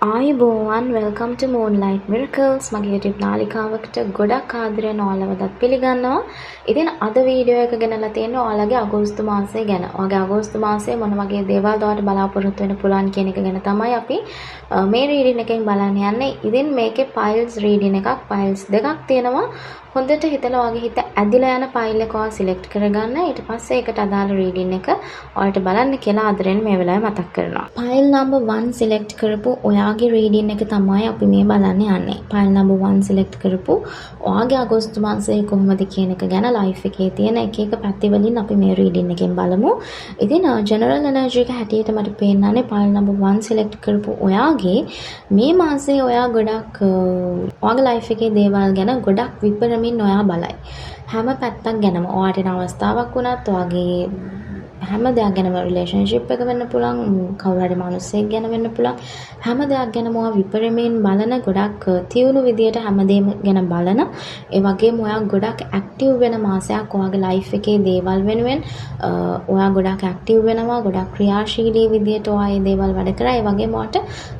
ආයුබෝවන් වෙල්කම් ටු මූන්ලයිට් මිරකල්ස් මගේ YouTube නාලිකාවකට ගොඩක් ආදරයෙන් ඔයාලවදත් පිළිගන්නවා. ඉතින් අද වීඩියෝ එක ගෙනලා තියෙන්නේ ඔයාලගේ අගෝස්තු මාසය ගැන. ඔයාගේ අගෝස්තු මාසයේ මොන වගේ දේවල් ඔයාලට බලාපොරොත්තු වෙන්න පුළුවන් කියන එක ගැන තමයි අපි මේ රීඩින් එකෙන් බලන්න යන්නේ. ඉතින් මේකේ පයිල්ස් රීඩින් එකක්, පයිල්ස් දෙකක් තියෙනවා. හොඳට හිතලා ඔයාගේ හිත ඇදිලා යන පයිල් එක ඔයා සිලෙක්ට් කරගන්න. ඊට පස්සේ ඒකට අදාළ රීඩින් එක ඔයාලට බලන්න කියලා ආදරෙන් මේ වෙලාවේ මතක් කරනවා. පයිල් නම්බර් 1 සිලෙක්ට් කරපු ඔයාගේ රීඩින් එක තමයි අපි මේ බලන්න යන්නේ. පයිල් නම්බර් 1 සිලෙක්ට් කරපු ඔයාගේ අගෝස්තු මාසයේ කොහොමද කියන එක ගැන ලයිෆ් එකේ තියෙන එක එක පැති වලින් අපි මේ රීඩින් එකෙන් බලමු. ඉතින් ජෙනරල් එනර්ජි එක හැටියට මට පේන්නන්නේ පයිල් නම්බර් 1 සිලෙක්ට් කරපු ඔයාගේ මේ මාසයේ ඔයා ගොඩක් ඔයාගේ ලයිෆ් එකේ දේවල් ගැන ගොඩක් විපරමින් ඔයා බලයි. හැම පැත්තක් ගැනම ඔයාට එන අවස්ථාවක් වුණත් ඔයාගේ හැම දෙයක් ගැනම රිලේෂන්ෂිප් එක වෙන්න පුළුවන්, කවුරු හරි මිනිස්සෙක් ගැන වෙන්න පුළුවන්. හැම දෙයක් ගැනම ඔයා විපරමින් බලන, ගොඩක් තියුණු විදියට හැමදේම ගැන බලන, ඒ වගේම ඔයා ගොඩක් ඇක්ටිව් වෙන මාසයක් ඔයාගේ ලයිෆ් එකේ දේවල් වෙනුවෙන් ඔයා ගොඩක් ඇක්ටිව් වෙනවා, ගොඩක් ක්‍රියාශීලී විදියට ඔයා මේ දේවල් වැඩ කරා. ඒ වගේම ඔයාට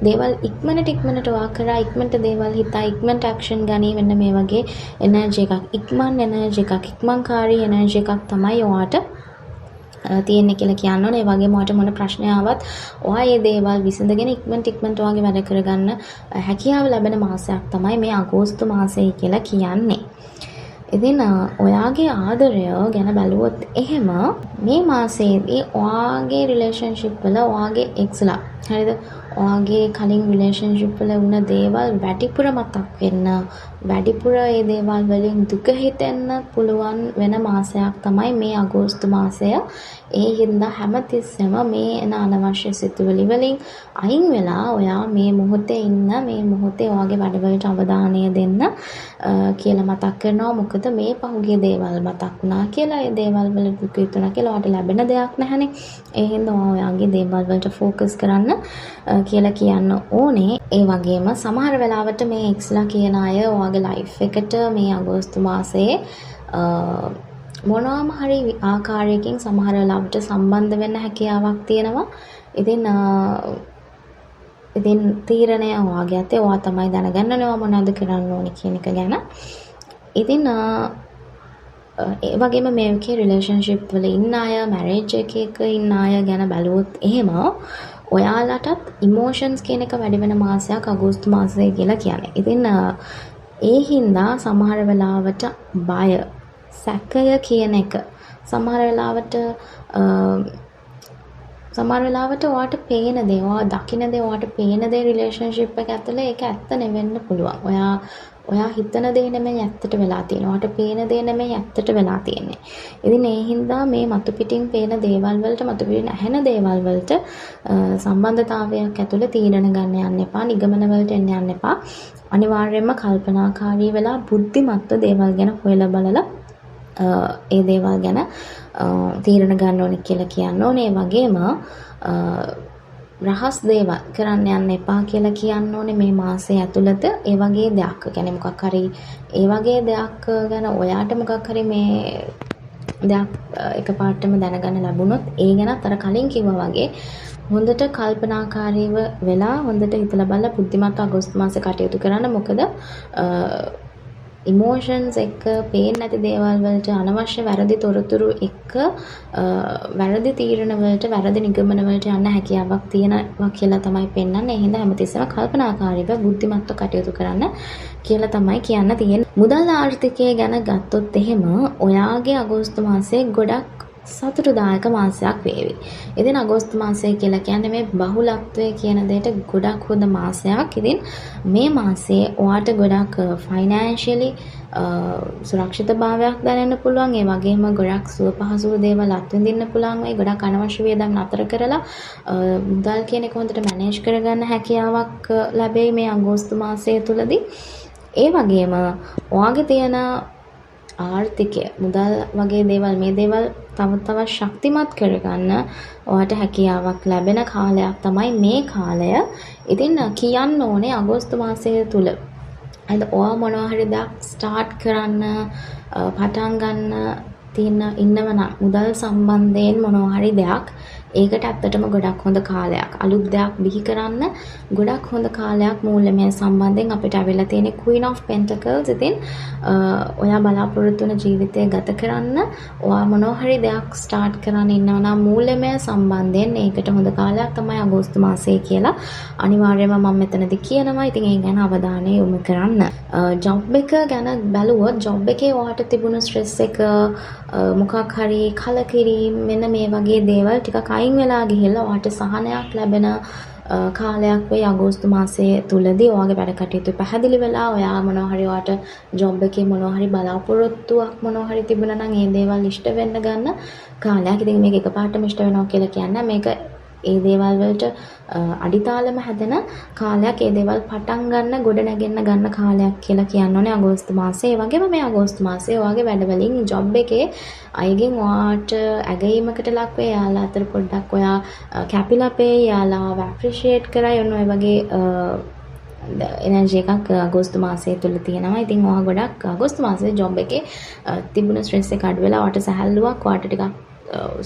දේවල් ඉක්මනට ඔයා කරා, ඉක්මනට දේවල් හිතා, ඉක්මනට ඇක්ෂන් ගනී වෙන්න මේ වගේ එනර්ජි එකක්, ඉක්මන් එනර්ජි එකක්, ඉක්මන්කාරී එනර්ජි එකක් තමයි ඔයාට තියෙන්නේ කියලා කියන්න ඕනේ. ඒ වගේම ඔයාට මොන ප්‍රශ්න ආවත් ඔයා මේ දේවල් විසඳගෙන ඉක්මනට ඔයාගේ වැඩ කරගන්න හැකියාව ලැබෙන මාසයක් තමයි මේ අගෝස්තු මාසය කියලා කියන්නේ. ඉතින් ඔයාගේ ආදරය ගැන බැලුවොත් එහෙම මේ මාසයේදී ඔයාගේ රිලේෂන්ෂිප් වල ඔයාගේ එක්ස්ලා, හරිද? ඔයාගේ කලින් රිලේෂන්ෂිප් වල වුණ දේවල් වැඩිපුර මතක් වෙන්න, වැඩිපුර ඒ දේවල් වලින් දුක හිතෙන්න පුළුවන් වෙන මාසයක් තමයි මේ අගෝස්තු මාසය. ඒ හින්දා හැමතිස්සෙම මේ එන අනවශ්‍ය සිතුවිලි වලින් අයින් වෙලා ඔයා මේ මොහොතේ ඉන්න, මේ මොහොතේ ඔයාගේ වැඩවලට අවධානය දෙන්න කියලා මතක් කරනවා. මොකද මේ පහුගිය දේවල් මතක් වුණා කියලා, ඒ දේවල් වල දුක හිතුණා කියලා ඔයාට ලැබෙන දෙයක් නැහැනේ. ඒ හින්දා ඔයාගේ දේවල් වලට ફોකස් කරන්න කියලා කියන්න ඕනේ. ඒ වගේම සමහර වෙලාවට මේ එක්ස්ලා කියන අය ඔයාගේ ලයිෆ් එකට මේ අගෝස්තු මාසයේ මොනවාම හරි ආකාරයකින් සමහර වෙලාවට සම්බන්ධ වෙන්න හැකියාවක් තියෙනවා. ඉතින් තීරණය ඔයාගේ අතේ. ඔයා තමයි දැනගන්න ඕනේ මොනවද කරන්න ඕනේ කියන එක ගැන. ඉතින් ඒ වගේම මේකේ රිලේෂන්ෂිප් වල ඉන්න අය, මැරේජ් එකක ඉන්න අය ගැන බැලුවොත් එහෙම ඔයාලටත් ඉමෝෂන්ස් කියන එක වැඩි වෙන මාසයක් අගෝස්තු මාසය කියලා කියන්නේ. ඉතින් ඒ හින්දා සමහර වෙලාවට බය, සැකය කියන එක සමහර වෙලාවට ඔයාට පේන දේ, ඔයා දකින දේ, ඔයාට පේන දේ රිලේෂන්ෂිප් එක ඇතුලේ ඒක ඇත්ත නෙවෙන්න පුළුවන්. ඔයා හිතන දේ නෙමෙයි ඇත්තට වෙලා තියෙන්නේ. ඔයාට පේන දේ නෙමෙයි ඇත්තට වෙලා තියෙන්නේ. ඉතින් ඒ හින්දා මේ මතු පිටින් පේන දේවල් වලට, මතු පිටින් ඇහෙන දේවල් වලට සම්බන්ධතාවයක් ඇතුළේ තීරණ ගන්න යන්න එපා. නිගමන වලට එන්න යන්න එපා. අනිවාර්යයෙන්ම කල්පනාකාරී වෙලා බුද්ධිමත්ව දේවල් ගැන හොයලා බලලා ඒ දේවල් ගැන තීරණ ගන්න ඕනේ කියලා කියන්න ඕනේ. ඒ වගේම රහස් දේවල් කරන්න යන්න එපා කියලා කියන්න ඕනේ මේ මාසය ඇතුළත. ඒ වගේ දෙයක්, يعني මොකක් හරි ඒ වගේ දෙයක් ගැන ඔයාට මොකක් හරි මේ දෙයක් එකපාරටම දැනගන්න ලැබුණොත් ඒ ගැනත් අර කලින් කිව්වා වගේ හොඳට කල්පනාකාරීව වෙලා හොඳට හිතලා බලලා බුද්ධිමත්ව අගෝස්තු මාසේ කටයුතු කරන්න. මොකද ඉමෝෂන්ස් එක්ක, පේන්නේ නැති දේවල් වලට, අනවශ්‍ය වැරදි තොරතුරු එක්ක වැරදි තීරණ වලට, වැරදි නිගමන වලට යන්න හැකියාවක් තියෙනවා කියලා තමයි පෙන්වන්නේ. ඒ හින්දා හැමතිස්සෙම කල්පනාකාරීව බුද්ධිමත්ව කටයුතු කරන්න කියලා තමයි කියන්න තියෙන්නේ. මුදල් ආර්ථිකය ගැන ගත්තොත් එහෙම ඔයාගේ අගෝස්තු මාසයේ ගොඩක් සතුටුදායක මාසයක් වේවි. ඉතින් අගෝස්තු මාසය කියලා කියන්නේ මේ බහුලත්වය කියන දෙයට ගොඩක් හොඳ මාසයක්. ඉතින් මේ මාසයේ ඔයාට ගොඩක් ෆයිනෑන්ෂියලි සුරක්ෂිතභාවයක් දැනෙන්න පුළුවන්. ඒ වගේම ගොඩක් සුව පහසු දේවල් අත්විඳින්න පුළුවන්. මේ ගොඩක් අනවශ්‍ය වියදම් නතර කරලා මුදල් කියන එක හොඳට මැනේජ් කරගන්න හැකියාවක් ලැබෙයි මේ අගෝස්තු මාසය තුලදී. ඒ වගේම ඔයාගේ තියෙන ආර්ථිකය, මුදල් වගේ දේවල්, මේ දේවල් තව ශක්තිමත් කරගන්න ඔයාට හැකියාවක් ලැබෙන කාලයක් තමයි මේ කාලය. ඉතින් කියන්න ඕනේ අගෝස්තු මාසය තුල ඔයා මොනවා හරි දෙයක් ස්ටාර්ට් කරන්න, පටන් ගන්න ඉන්නව නම් මුදල් සම්බන්ධයෙන් මොනවා හරි දෙයක්, ඒකට ඇත්තටම ගොඩක් හොඳ කාලයක්. අලුත් දෙයක් බිහි කරන්න ගොඩක් හොඳ කාලයක් මූල්‍යමය සම්බන්ධයෙන් අපිට අවිලා තියෙන Queen of Pentacles. ඉතින් ඔයා බලාපොරොත්තු වෙන ජීවිතය ගත කරන්න ඔයා මොනවා හරි දෙයක් ස්ටාර්ට් කරන්න ඉන්නවා නම් මූල්‍යමය සම්බන්ධයෙන් ඒකට හොඳ කාලයක් තමයි අගෝස්තු මාසය කියලා අනිවාර්යයෙන්ම මම මෙතනදී කියනවා. ඉතින් ඒ ගැන අවධානය යොමු කරන්න. ජොබ් එක ගැන බැලුවොත් ජොබ් එකේ ඔයාට තිබුණු ස්ට්‍රෙස් එක මොකක් හරි කලකිරීම මෙන්න මේ වගේ දේවල් ටිකක් අයින් වෙලා ගිහිල්ලා ඔයාට සහනයක් ලැබෙන කාලයක් වෙයි අගෝස්තු මාසයේ තුලදී. ඔයාගේ වැඩ කටයුතු පැහැදිලි වෙලා ඔයා මොනවා හරි ඔයාට ජොබ් එකේ මොනවා හරි බලාපොරොත්තුවක් මොනවා හරි තිබුණා නම් ඒ දේවල් ඉෂ්ට වෙන්න ගන්න කාලයක්. ඉතින් මේක එකපාරටම ඉෂ්ට වෙනවා කියලා කියන්නේ මේක ඒ දේවල් වලට අඩිතාලම හැදෙන කාලයක්. ඒ දේවල් පටන් ගන්න ගොඩ නැගෙන්න ගන්න කාලයක් කියලා කියන්න ඕනේ අගෝස්තු මාසයේ. ඒ වගේම මේ අගෝස්තු මාසයේ ඔයාගේ වැඩවලින් ජොබ් එකේ අයගෙන් ඔයාට ඇගීමකට ලක් වෙයි. යාලා අතර පොඩ්ඩක් ඔයා කැපිලා පෙයි. යාලාව ඇප්‍රීෂিয়েට් කරයි. ඔන්න ඔය වගේ එනර්ජි එකක් අගෝස්තු මාසයේ තුල තියෙනවා. ඉතින් ඔයා ගොඩක් අගෝස්තු මාසයේ ජොබ් එකේ තිබුණ ස්ට්‍රෙස් එක අඩු වෙලා ඔයාට සැහැල්ලුවක් ඔයාට ටිකක්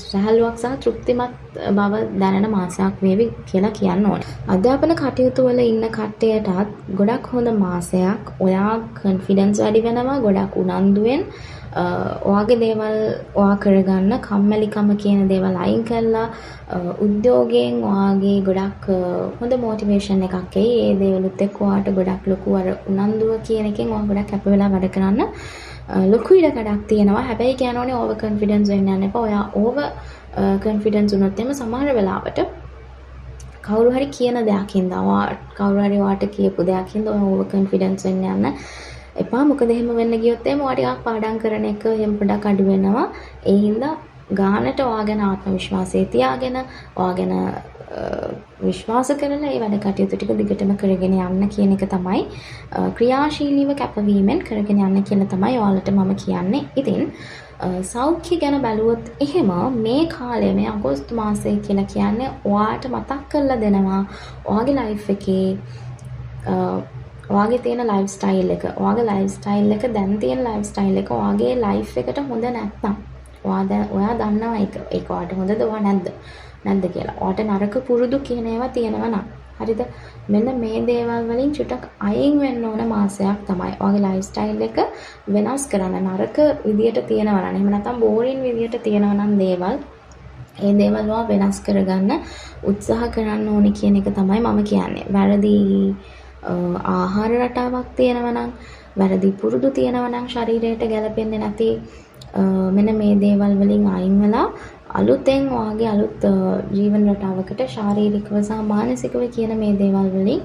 සැහැල්ලුවක් සහ තෘප්තිමත් බව දැනෙන මාසයක් වේවි කියලා කියන්න ඕනේ. අධ්‍යාපන කටයුතු වල ඉන්න කට්ටියටත් ගොඩක් හොඳ මාසයක්. ඔයා කොන්ෆිඩන්ස් වැඩි වෙනවා. ගොඩක් උනන්දුවෙන් ඔයාගේ දේවල් ඔයා කරගන්න කම්මැලිකම කියන දේවල් අයින් කරලා උද්‍යෝගයෙන් ඔයාගේ ගොඩක් හොඳ මොටිවේෂන් එකක් එයි. ඒ දේවලුත් එක්ක ඔයාට ගොඩක් ලොකු අර උනන්දුව කියන එකෙන් ඔයා ගොඩක් කැප වෙලා වැඩ කරන්න ලොකු ඉඩකඩක් තියෙනවා. හැබැයි කියනෝනේ ඕවර් කොන්ෆිඩන්ස් වෙන්න යන්න එපා. ඔයා ඕවර් කොන්ෆිඩන්ස් වුණොත් එimhe සමහර වෙලාවට කවුරු හරි කියන දෙයක් හින්දා කවුරු හරි ඔයාට කියපු දෙයක් හින්දා ඔයා ඕවර් කොන්ෆිඩන්ස් වෙන්න යන්න එපා. මොකද එහෙම වෙන්න ගියොත් එimhe ඔයා ටිකක් පාඩම් කරන එක එහෙම පොඩක් අඩු වෙනවා. ඒ හින්දා ගානට ඔයා ගැන ආත්ම විශ්වාසය තියාගෙන ඔයා ගැන විශ්වාස කරලා ඒ වැඩ කටයුතු ටික දිගටම කරගෙන යන්න කියන එක තමයි ක්‍රියාශීලීව කැපවීමෙන් කරගෙන යන්න කියලා තමයි ඔයාලට මම කියන්නේ. ඉතින් සෞඛ්‍ය ගැන බැලුවොත් එහෙම මේ කාලය මේ අගෝස්තු මාසය කියලා කියන්නේ ඔයාට මතක් කරලා දෙනවා ඔයාගේ ලයිෆ් එකේ ඔයාගේ තියෙන ලයිෆ් ස්ටයිල් එක. ඔයාගේ ලයිෆ් ස්ටයිල් එක දැන් තියෙන ලයිෆ් ස්ටයිල් එක ඔයාගේ ලයිෆ් එකට හොඳ නැත්නම් ඔයා දන්නවා ඒක ඔයාට හොඳද ඔයා නැද්ද කියලා. ඔයාට නරක පුරුදු කියන ඒවා තියෙනවා නම් හරිද? මෙන්න මේ දේවල් වලින් චුට්ටක් අයින් වෙන්න ඕන මාසයක් තමයි. ඔයාගේ ලයිෆ් ස්ටයිල් එක වෙනස් කරන්න. නරක විදියට තියෙනවා නම් එහෙම නැත්නම් බෝරින් විදියට තියෙනවා නම් දේවල් ඒ දේවල් ඔයා වෙනස් කරගන්න උත්සාහ කරන්න ඕනේ කියන එක තමයි මම කියන්නේ. වැරදි ආහාර රටාවක් තියෙනවා නම් වැරදි පුරුදු තියෙනවා නම් ශරීරයට ගැලපෙන්නේ නැති මෙන්න මේ දේවල් වලින් අයින් වෙලා අලුතෙන් ඔයාගේ අලුත් ජීවන රටාවකට ශාරීරිකව සහ මානසිකව කියන මේ දේවල් වලින්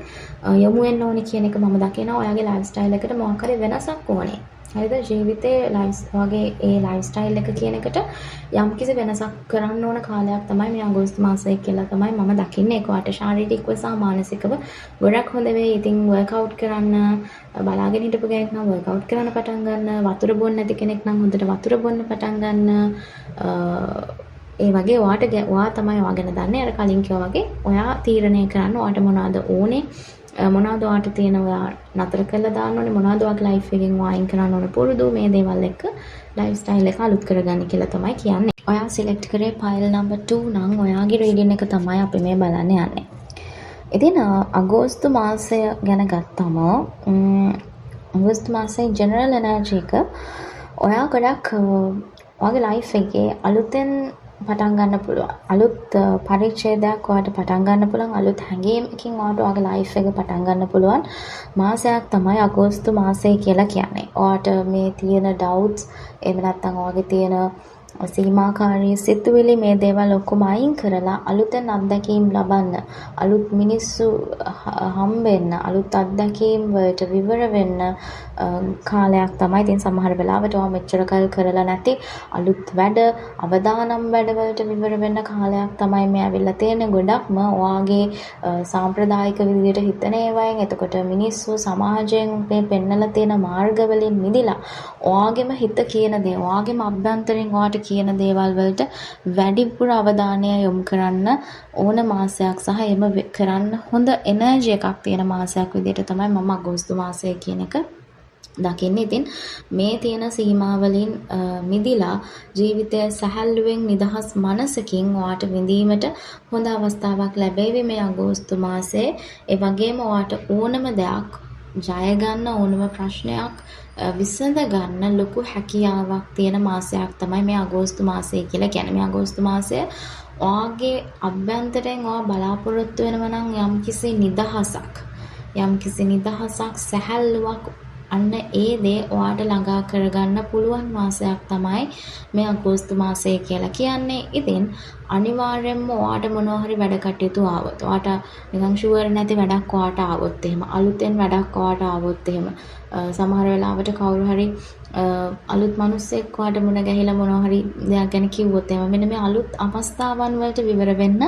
යොමු වෙන්න ඕනේ කියන එක මම දකිනවා. ඔයාගේ ලයිෆ් ස්ටයිල් එකට මොකක් හරි වෙනසක් ඕනේ. හරිද? ජීවිතේ ඔයාගේ ඒ ලයිෆ් ස්ටයිල් එක කියන එකට යම්කිසි වෙනසක් කරන්න ඕන කාලයක් තමයි මේ අගෝස්තු මාසය කියලා තමයි මම දකින්නේ. ඒක ඔයාට ශාරීරිකව සහ මානසිකව ගොඩක් හොඳ වෙයි. ඉතින් වර්ක්අවුට් කරන්න බලාගෙන හිටපු කෙනෙක් නම් වර්ක්අවුට් කරන්න පටන් ගන්න. වතුර බොන්න නැති කෙනෙක් නම් හොඳට වතුර බොන්න පටන් ගන්න. ඒ වගේ ඔයා තමයි ඔයා ගැන දන්නේ. අර කලින් කිව්වා වගේ ඔයා තීරණය කරන්න ඔයාට මොනවද ඕනේ, මොනවද ඔයාට තියෙන ඔයා නතර කරලා දාන්න ඕනේ, මොනවද ඔයාගේ ලයිෆ් එකෙන් වයින් කරන්න ඕනේ පුරුදු මේ දේවල් එක්ක ලයිෆ් ස්ටයිල් එක අලුත් කරගන්න කියලා තමයි කියන්නේ. ඔයා සිලෙක්ට් කරේ පයිල් නම්බර් 2 නම් ඔයාගේ රීඩින් එක තමයි අපි මේ බලන්න යන්නේ. ඉතින් අගෝස්තු මාසය ගැන ගත්තම අගෝස්තු මාසයේ ජෙනරල් එනර්ජි එක ඔයා ගොඩක් ඔයාගේ ලයිෆ් එකේ අලුතෙන් පටන් ගන්න පුළුවන්. අලුත් පරිච්ඡේදයක් ඔයාට පටන් ගන්න පුළුවන්. අලුත් හැඟීමකින් ඔයාට ඔයාගේ ලයිෆ් එක පටන් ගන්න පුළුවන් මාසයක් තමයි අගෝස්තු මාසය කියලා කියන්නේ. ඔයාට මේ තියෙන ඩවුට්ස් එහෙම නැත්නම් ඔයාගේ තියෙන සීමාකාරී සිතුවිලි මේ දේවල් ඔක්කොම අයින් කරලා අලුතෙන් අත්දැකීම් ලබන්න, අලුත් මිනිස්සු හම්බෙන්න, අලුත් අත්දැකීම් වලට විවර වෙන්න කාලයක් තමයි. ඉතින් සමහර වෙලාවට ඔයා මෙච්චර කල් කරලා නැති අලුත් වැඩ, අවදානම් වැඩවලට විවර වෙන්න කාලයක් තමයි මේ ඇවිල්ලා තියෙන්නේ. ගොඩක්ම ඔයාගේ සාම්ප්‍රදායික විදිහට හිතන ඒවායින්, එතකොට මිනිස්සු සමාජයෙන් මේ පෙන්නලා තියෙන මාර්ගවලින් මිදිලා ඔයාගේම හිත කියන දේ, ඔයාගේම අභ්‍යන්තරයෙන් ඔයාට කියන දේවල් වලට වැඩිපුර අවධානය යොමු කරන්න ඕන මාසයක් සහ එම කරන්න හොඳ එනර්ජි එකක් තියෙන මාසයක් විදිහට තමයි මම අගෝස්තු මාසය කියන එක දකින්න. ඉතින් මේ තියෙන සීමාවලින් මිදිලා ජීවිතය සැහැල්ලුවෙන් නිදහස් මනසකින් ඔයාට විඳීමට හොඳ අවස්ථාවක් ලැබෙවි මේ අගෝස්තු මාසයේ. ඒ වගේම ඔයාට ඕනම දෙයක් ජය ගන්න, ඕනම ප්‍රශ්නයක් විසඳ ගන්න ලොකු හැකියාවක් තියෙන මාසයක් තමයි මේ අගෝස්තු මාසය කියලා කියන්නේ. මේ අගෝස්තු මාසය ඔයාගේ අභ්‍යන්තරයෙන් ඔයා බලාපොරොත්තු වෙනවා නම් යම්කිසි නිදහසක් සැහැල්ලුවක් අන්න ඒ දේ ඔයාට ළඟා කරගන්න පුළුවන් මාසයක් තමයි මේ අගෝස්තු මාසය කියලා කියන්නේ. ඉතින් අනිවාර්යයෙන්ම ඔයාට මොනවා හරි වැඩ කටයුතු ආවොත්, ඔයාට නිකන් ෂුවර් නැති වැඩක් ඔයාට ආවොත් එහෙම, අලුතෙන් වැඩක් ඔයාට ආවොත් එහෙම, සමහර වෙලාවට කවුරු හරි අලුත් මිනිස්සෙක් ඔයාට මුණ ගැහිලා මොනවා හරි දෙයක් ගැන කිව්වොත් එහෙම, මෙන්න මේ අලුත් අවස්ථාවන් වලට විවර වෙන්න.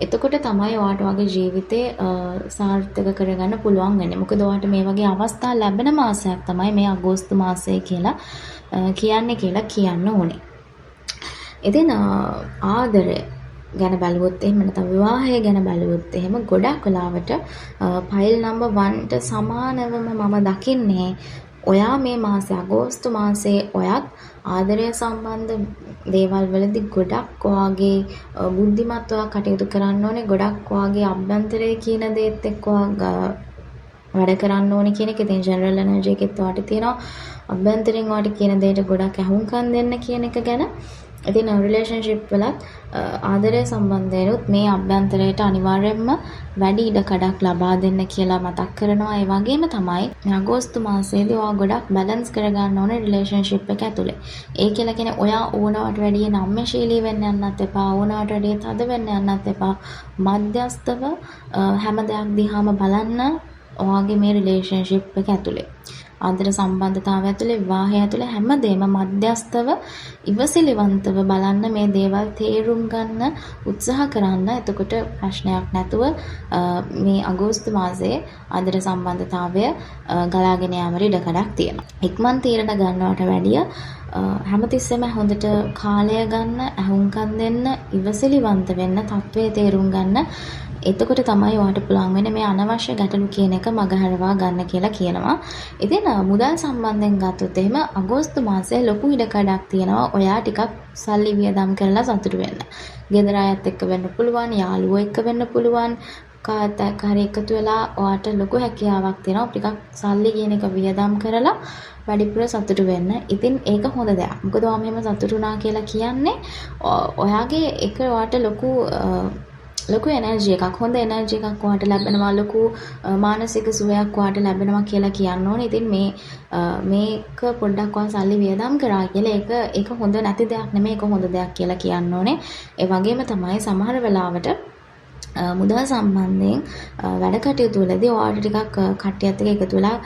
එතකොට තමයි ඔයාට වගේ ජීවිතේ සාර්ථක කරගන්න පුළුවන් වෙන්නේ. මොකද ඔයාට මේ වගේ අවස්ථා ලැබෙන මාසයක් තමයි මේ අගෝස්තු මාසය කියලා කියන්න ඕනේ. ඉතින් ආදරය ගැන බලුවොත් එහෙම, නැත්නම් විවාහය ගැන බලුවොත් එහෙම, ගොඩක් වෙලාවට ෆයිල් නම්බර් 1ට සමානවම මම දකින්නේ ඔයා මේ මාසේ අගෝස්තු මාසයේ ඔයත් ආදරය සම්බන්ධ දේවල් වලදී ගොඩක් ඔයාගේ බුද්ධිමත්ව කටයුතු කරන්න ඕනේ. ගොඩක් ඔයාගේ අභ්‍යන්තරයේ කියන දේත් එක්ක වැඩ කරන්න ඕනේ කියන එක. ඉතින් ජෙනරල් එනර්ජි එකෙත් ඔයාට තියෙනවා අභ්‍යන්තරයෙන් ඔයාට කියන දේට ගොඩක් අහුම්කම් දෙන්න කියන එක ගැන. ඉතින් රිලේෂන්ෂිප් වලත් ආදරය සම්බන්ධයෙන්ුත් මේ අභ්‍යන්තරයට අනිවාර්යයෙන්ම වැඩි ඉඩකඩක් ලබා දෙන්න කියලා මතක් කරනවා. ඒ වගේම තමයි මේ අගෝස්තු මාසයේදී ඔයා ගොඩක් බැලන්ස් කරගන්න ඕනේ රිලේෂන්ෂිප් එක ඇතුලේ. ඒ කියලා කියන්නේ ඔයා ඕනවට වැඩිය නම්‍යශීලී වෙන්න යන්නත් එපා, ඕනවට වැඩිය තද වෙන්න යන්නත් එපා. මධ්‍යස්තව හැම දෙයක් දිහාම බලන්න ඔයාගේ මේ රිලේෂන්ෂිප් එක ඇතුලේ. ආදර සම්බන්ධතාවය ඇතුලේ, විවාහය ඇතුලේ හැමදේම මධ්‍යස්තව ඉවසිලිවන්තව බලන්න, මේ දේවල් තේරුම් ගන්න උත්සාහ කරන්න. එතකොට ප්‍රශ්නයක් නැතුව මේ අගෝස්තු මාසයේ ආදර සම්බන්ධතාවය ගලාගෙන යාමට ඉඩකඩක් තියෙනවා. ඉක්මන් තීරණ ගන්නවට වැඩිය හැමතිස්සෙම හොඳට කාලය ගන්න, අහුම්කම් දෙන්න, ඉවසිලිවන්ත වෙන්න, තත්ත්වයේ තේරුම් ගන්න. එතකොට තමයි ඔයාට පුළුවන් වෙන්නේ මේ අනවශ්‍ය ගැටලු කියන එක මගහරවා ගන්න කියලා කියනවා. ඉතින් මුදල් සම්බන්ධයෙන් ගත්තොත් එහෙම අගෝස්තු මාසයේ ලොකු ඉඩකඩක් තියෙනවා ඔයා ටිකක් සල්ලි වියදම් කරලා සතුටු වෙන්න. ගෙදර අයත් එක්ක වෙන්න පුළුවන්, යාළුවෝ එක්ක වෙන්න පුළුවන්, කාත් එක්ක හරි එකතු වෙලා ඔයාට ලොකු හැකියාවක් තියෙනවා ටිකක් සල්ලි කියන එක වියදම් කරලා වැඩිපුර සතුටු වෙන්න. ඉතින් ඒක හොඳ දෙයක්. මොකද ඔයා මෙහෙම සතුටු වුණා කියලා කියන්නේ ඔයාගේ එක ඔයාට ලොකු එනර්ජි එකක්, හොඳ එනර්ජි එකක් ඔයාට ලැබෙනවා, ලොකු මානසික සුවයක් ඔයාට ලැබෙනවා කියලා කියන්න ඕනේ. ඉතින් මේක පොඩ්ඩක් ඔයා සල්ලි වියදම් කරා කියලා ඒක හොඳ නැති දෙයක් නෙමෙයි, ඒක හොඳ දෙයක් කියලා කියන්න ඕනේ. ඒ වගේම තමයි සමහර වෙලාවට මුදල් සම්බන්ධයෙන් වැඩ කටයුතු වලදී ඔයාට ටිකක් කට්ටියත් එක්ක එකතු වෙලා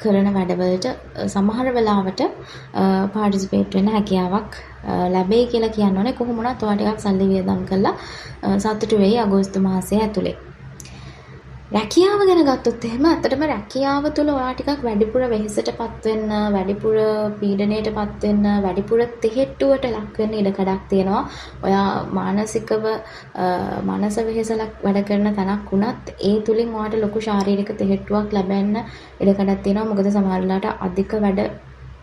කරන වැඩවලට සමහර වෙලාවට පාටිසිපේට් වෙන්න හැකියාවක් ලැබෙයි කියලා කියන්න ඕනේ. කොහොම වුණත් ඔයා ටිකක් සල්ලි වියදම් කරලා සතුටු වෙයි අගෝස්තු මාසය ඇතුලේ. රැකියාව ගැන ගත්තොත් එහෙම ඇත්තටම රැකියාව තුළ ඔයා ටිකක් වැඩිපුර වෙහෙසටපත් වෙන්න, වැඩිපුර පීඩනයටපත් වෙන්න, වැඩිපුර තෙහෙට්ටුවට ලක් වෙන්න ඉඩකඩක් තියෙනවා. ඔයා මානසිකව මනස වෙහෙසලක් වැඩ කරන තැනක් වුණත් ඒ තුලින් ඔයාට ලොකු ශාරීරික තෙහෙට්ටුවක් ලැබෙන්න ඉඩකඩක් තියෙනවා. මොකද සමහර වෙලාවට අධික වැඩ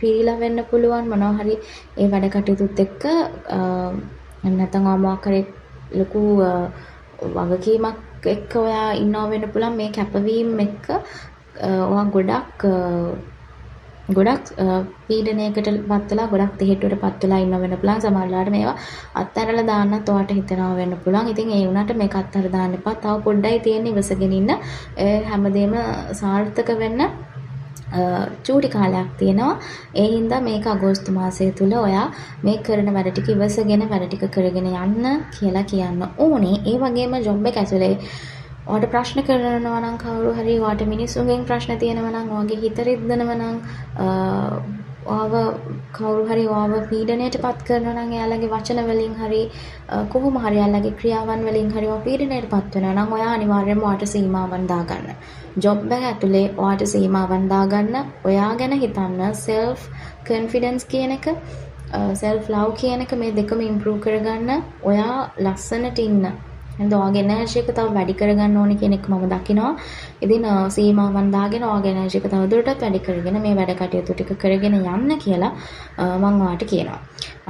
පිරීලා වෙන්න පුළුවන් මොනවා හරි ඒ වැඩ කටයුතුත් එක්ක නැත්නම් මොකක් හරි ලොකු වගකීමක් එක්ක ඔයා ඉන්නවා වෙන්න පුළුවන්. මේ කැපවීම එක්ක ඔයා ගොඩක් පීඩනයකට පත් වෙලා, ගොඩක් තෙහෙට්ටුවට පත් වෙලා ඉන්න වෙන්න පුළුවන්. සමහර වෙලාවට මේවා අත්හැරලා දාන්නත් ඔයාට හිතනවා වෙන්න පුළුවන්. ඉතින් ඒ වුණාට මේක අත්හැර දාන්න එපා. තව පොඩ්ඩයි තියෙන්නේ ඉවසගෙන ඉන්න. හැමදේම සාර්ථක වෙන්න චූටි කාලයක් තියෙනවා. ඒ හින්දා මේක අගෝස්තු මාසය තුල ඔයා මේ කරන වැඩ ටික ඉවසගෙන වැඩ ටික කරගෙන යන්න කියලා කියන්න ඕනේ. ඒ වගේම ජොබ් එක ඇතුලේ ඔයාට ප්‍රශ්න කරනවා නම්, කවුරු හරි ඔයාට මිනිස්සුන්ගෙන් ප්‍රශ්න තියෙනවා නම්, ඔයාගේ හිත රිද්දනවා නම්, ඔයාව කවුරු හරි ඔයාව පීඩනයටපත් කරනවා නම්, එයාලගේ වචන වලින් හරි කොහොම හරි එයාලගේ ක්‍රියාවන් වලින් හරි ඔයා පීඩනයටපත් වෙනවා නම්, ඔයා අනිවාර්යයෙන්ම ඔයාට සීමාවන් දාගන්න. ජොබ් එක ඇතුලේ ඔයාට සීමාවන් දාගන්න. ඔයා ගැන හිතන්න. self confidence කියන එක, self love කියන එක, මේ දෙකම improve කරගන්න. ඔයා ලස්සනට ඉන්න, එහෙනම් ඔයාගේ එනර්ජි එක තව වැඩි කරගන්න ඕනේ කියන එක මම දකිනවා. ඉතින් සීමාවන් දාගෙන ඔයාගේ එනර්ජි එක තව දුරටත් වැඩි කරගෙන මේ වැඩ කටයුතු ටික කරගෙන යන්න කියලා මම ඔයාට කියනවා.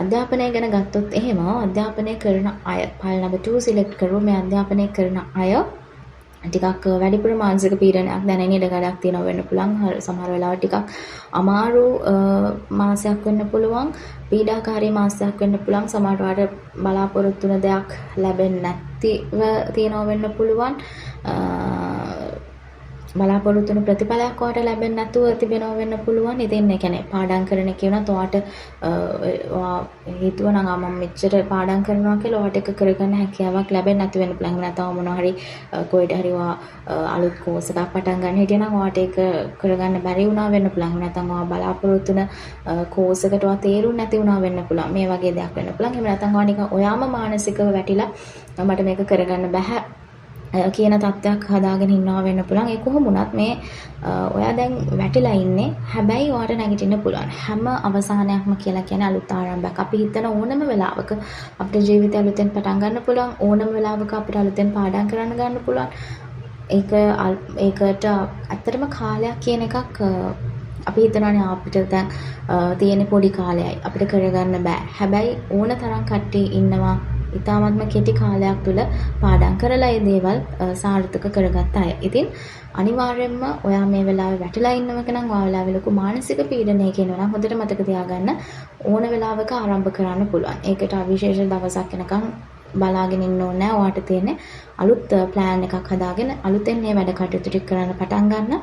අධ්‍යාපනය ගැන ගත්තොත් එහෙම අධ්‍යාපනය කරන අය ෆයිල් නම්බර් 2 සිලෙක්ට් කරුවා. මේ අධ්‍යාපනය කරන අය ටිකක් වැඩිපුර මානසික පීඩනයක් දැනෙන ඉඩ ගඩක් තියෙනවා වෙන්න පුළුවන්. සමහර වෙලාවට ටිකක් අමාරු මාසයක් වෙන්න පුළුවන්. පීඩාකාරී මාසයක් වෙන්න පුළුවන්. සමහරවට බලාපොරොත්තු වෙන දෙයක් ලැබෙන්නේ නැතිව තියෙනවා වෙන්න පුළුවන්. බලාපොරොත්තු වෙන ප්‍රතිඵලයක් ඔයාට ලැබෙන්නේ නැතුව තිබෙනවා වෙන්න පුළුවන්. ඉතින් ඒ කියන්නේ පාඩම් කරන එක වුණත් ඔයාට හිතුවනම් මම මෙච්චර පාඩම් කරනවා කියලා ඔයාට එක කරගන්න හැකියාවක් ලැබෙන්නේ නැති වෙන්න පුළුවන්. නැත්නම් මොනවා හරි කොයිට හරි අලුත් කෝස් එකක් පටන් ගන්න හිටියනම් ඔයාට ඒක කරගන්න බැරි වුණා වෙන්න පුළුවන්. නැත්නම් ඔයා බලාපොරොත්තු වෙන කෝස් එකට ඔයා තේරුම් නැති වුණා වෙන්න පුළුවන්. මේ වගේ දෙයක් වෙන්න පුළුවන්. එහෙම නැත්නම් ඔයා නිකන් ඔයාම මානසිකව වැටිලා මට මේක කරගන්න බෑ කියන තත්ත්වයක් හදාගෙන ඉන්නවා වෙන්න පුළුවන්. ඒ කොහොම වුණත් මේ ඔයා දැන් වැටිලා ඉන්නේ. හැබැයි ඔයාට නැගිටින්න පුළුවන්. හැම අවසානයක්ම කියලා කියන්නේ අලුත් ආරම්භයක්. අපි හිතන ඕනම වෙලාවක අපේ ජීවිතය අලුතෙන් පටන් ගන්න පුළුවන්. ඕනම වෙලාවක අපිට අලුතෙන් පාඩම් කරන්න ගන්න පුළුවන්. ඒකට ඇත්තටම කාලයක් කියන එකක් අපි හිතනවානේ අපිට දැන් තියෙන පොඩි කාලයයි අපිට කරගන්න බෑ. හැබැයි ඕන තරම් කට්ටිය ඉන්නවා ඉතාමත්ම කෙටි කාලයක් තුළ පාඩම් කරලා ඒ දේවල් සාර්ථක කරගත්ත අය. ඉතින් අනිවාර්යයෙන්ම ඔයා මේ වෙලාවේ වැටිලා ඉන්නවක නම් ඔයා වෙලාවේ ලොකු මානසික පීඩනයක ඉන්නවා නම් හොඳට මතක තියාගන්න ඕන වෙලාවක ආරම්භ කරන්න පුළුවන්. ඒකට අවිශේෂ දවසක් වෙනකන් බලාගෙන ඉන්න ඕනේ නැහැ. ඔයාට තියෙන්නේ අලුත් ප්ලෑන් එකක් හදාගෙන අලුතෙන් මේ වැඩ කටයුතු ටික කරන්න පටන් ගන්න.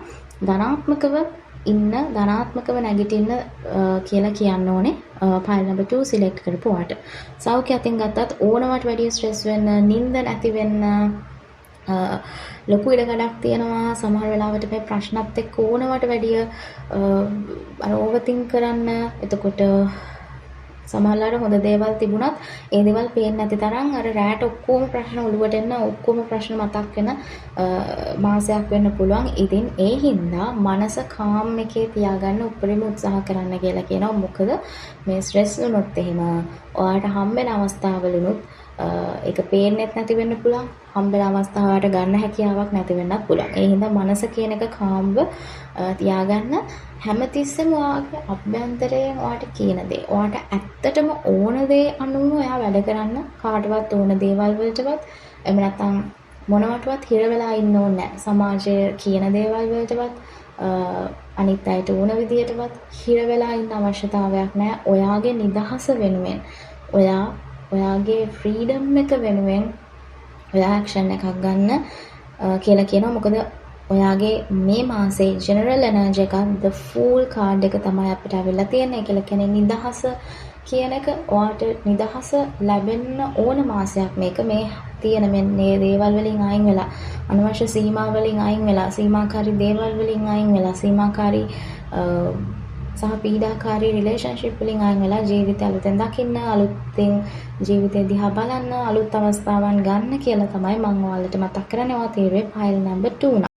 ධනාත්මකව ඉන්න ධනාත්මකව නැගිටින්න කියලා කියන්න ඕනේ. ෆයිල් නම්බර් 2 සිලෙක්ට් කරපුවාට. සෞඛ්‍ය අතින් ගත්තත් ඕනවට වැඩි ස්ට්‍රෙස් වෙන්න, නිින්ද නැති වෙන්න ලොකු ඉඩකඩක් තියෙනවා. සමහර වෙලාවට මේ ප්‍රශ්නත් එක්ක ඕනවට වැඩි ඕවර්තින්ක් කරන්න. එතකොට සමහරවල්ලාට හොඳ දේවල් තිබුණත් ඒ දේවල් පේන්නේ නැති තරම් අර රැට ඔක්කොම ප්‍රශ්න ඔළුවට එන්න ඔක්කොම ප්‍රශ්න මතක් වෙන මාසයක් වෙන්න පුළුවන්. ඉතින් ඒ හින්දා මනස කාම් එකේ තියාගන්න උපරිම උත්සාහ කරන්න කියලා කියනවා. මොකද මේ ස්ට්‍රෙස් වුණොත් එහෙම ඔයාලට හම්බෙන අවස්ථාවලුනුත් ඒක පේන්නෙත් නැති වෙන්න පුළුවන්. හම්බෙන අවස්ථාවට ගන්න හැකියාවක් නැති වෙන්නත් පුළුවන්. ඒ හින්දා මනස කියන එක කාම්ව තියාගන්න හැමතිස්සෙම ඔයාගේ අභ්‍යන්තරයෙන් ඔයාට කියන දේ ඔයාට ඇත්තටම ඕන දේ අනුව ඔයා වැඩ කරන්න. කාටවත් ඕන දේවල් වලටවත් එහෙම නැත්නම් මොනවටවත් හිර වෙලා ඉන්න ඕනේ නැහැ. සමාජය කියන දේවල් වලටවත් අනිත් අයට ඕන විදියටවත් හිර වෙලා ඉන්න අවශ්‍යතාවයක් නැහැ. ඔයාගේ නිදහස වෙනුවෙන් ඔයාගේ ෆ්‍රීඩම් එක වෙනුවෙන් ඔයා ඇක්ෂන් එකක් ගන්න කියලා කියනවා. මොකද ඔයාගේ මේ මාසේ ජෙනරල් එනර්ජි එකක් the full card එක තමයි අපිට අවිල්ලා තියෙන්නේ. කියලා කියන්නේ නිදහස කියන එක ඔයාට නිදහස ලැබෙන්න ඕන මාසයක් මේක. මේ තියෙන මේ දේවල් වලින් අයින් වෙලා අනවශ්‍ය සීමා වලින් අයින් වෙලා සීමාකාරී දේවල් වලින් අයින් වෙලා සීමාකාරී සහ පීඩාකාරී රිලේෂන්ෂිප් වලින් අයින් වෙලා ජීවිතය අලුතෙන් දකින්න, අලුතෙන් ජීවිතය දිහා බලන්න, අලුත් අවස්ථාවන් ගන්න කියලා තමයි මම ඔයාලට මතක් කරන්නේ. ඔයා තීරුවේ ෆයිල් නම්බර් 2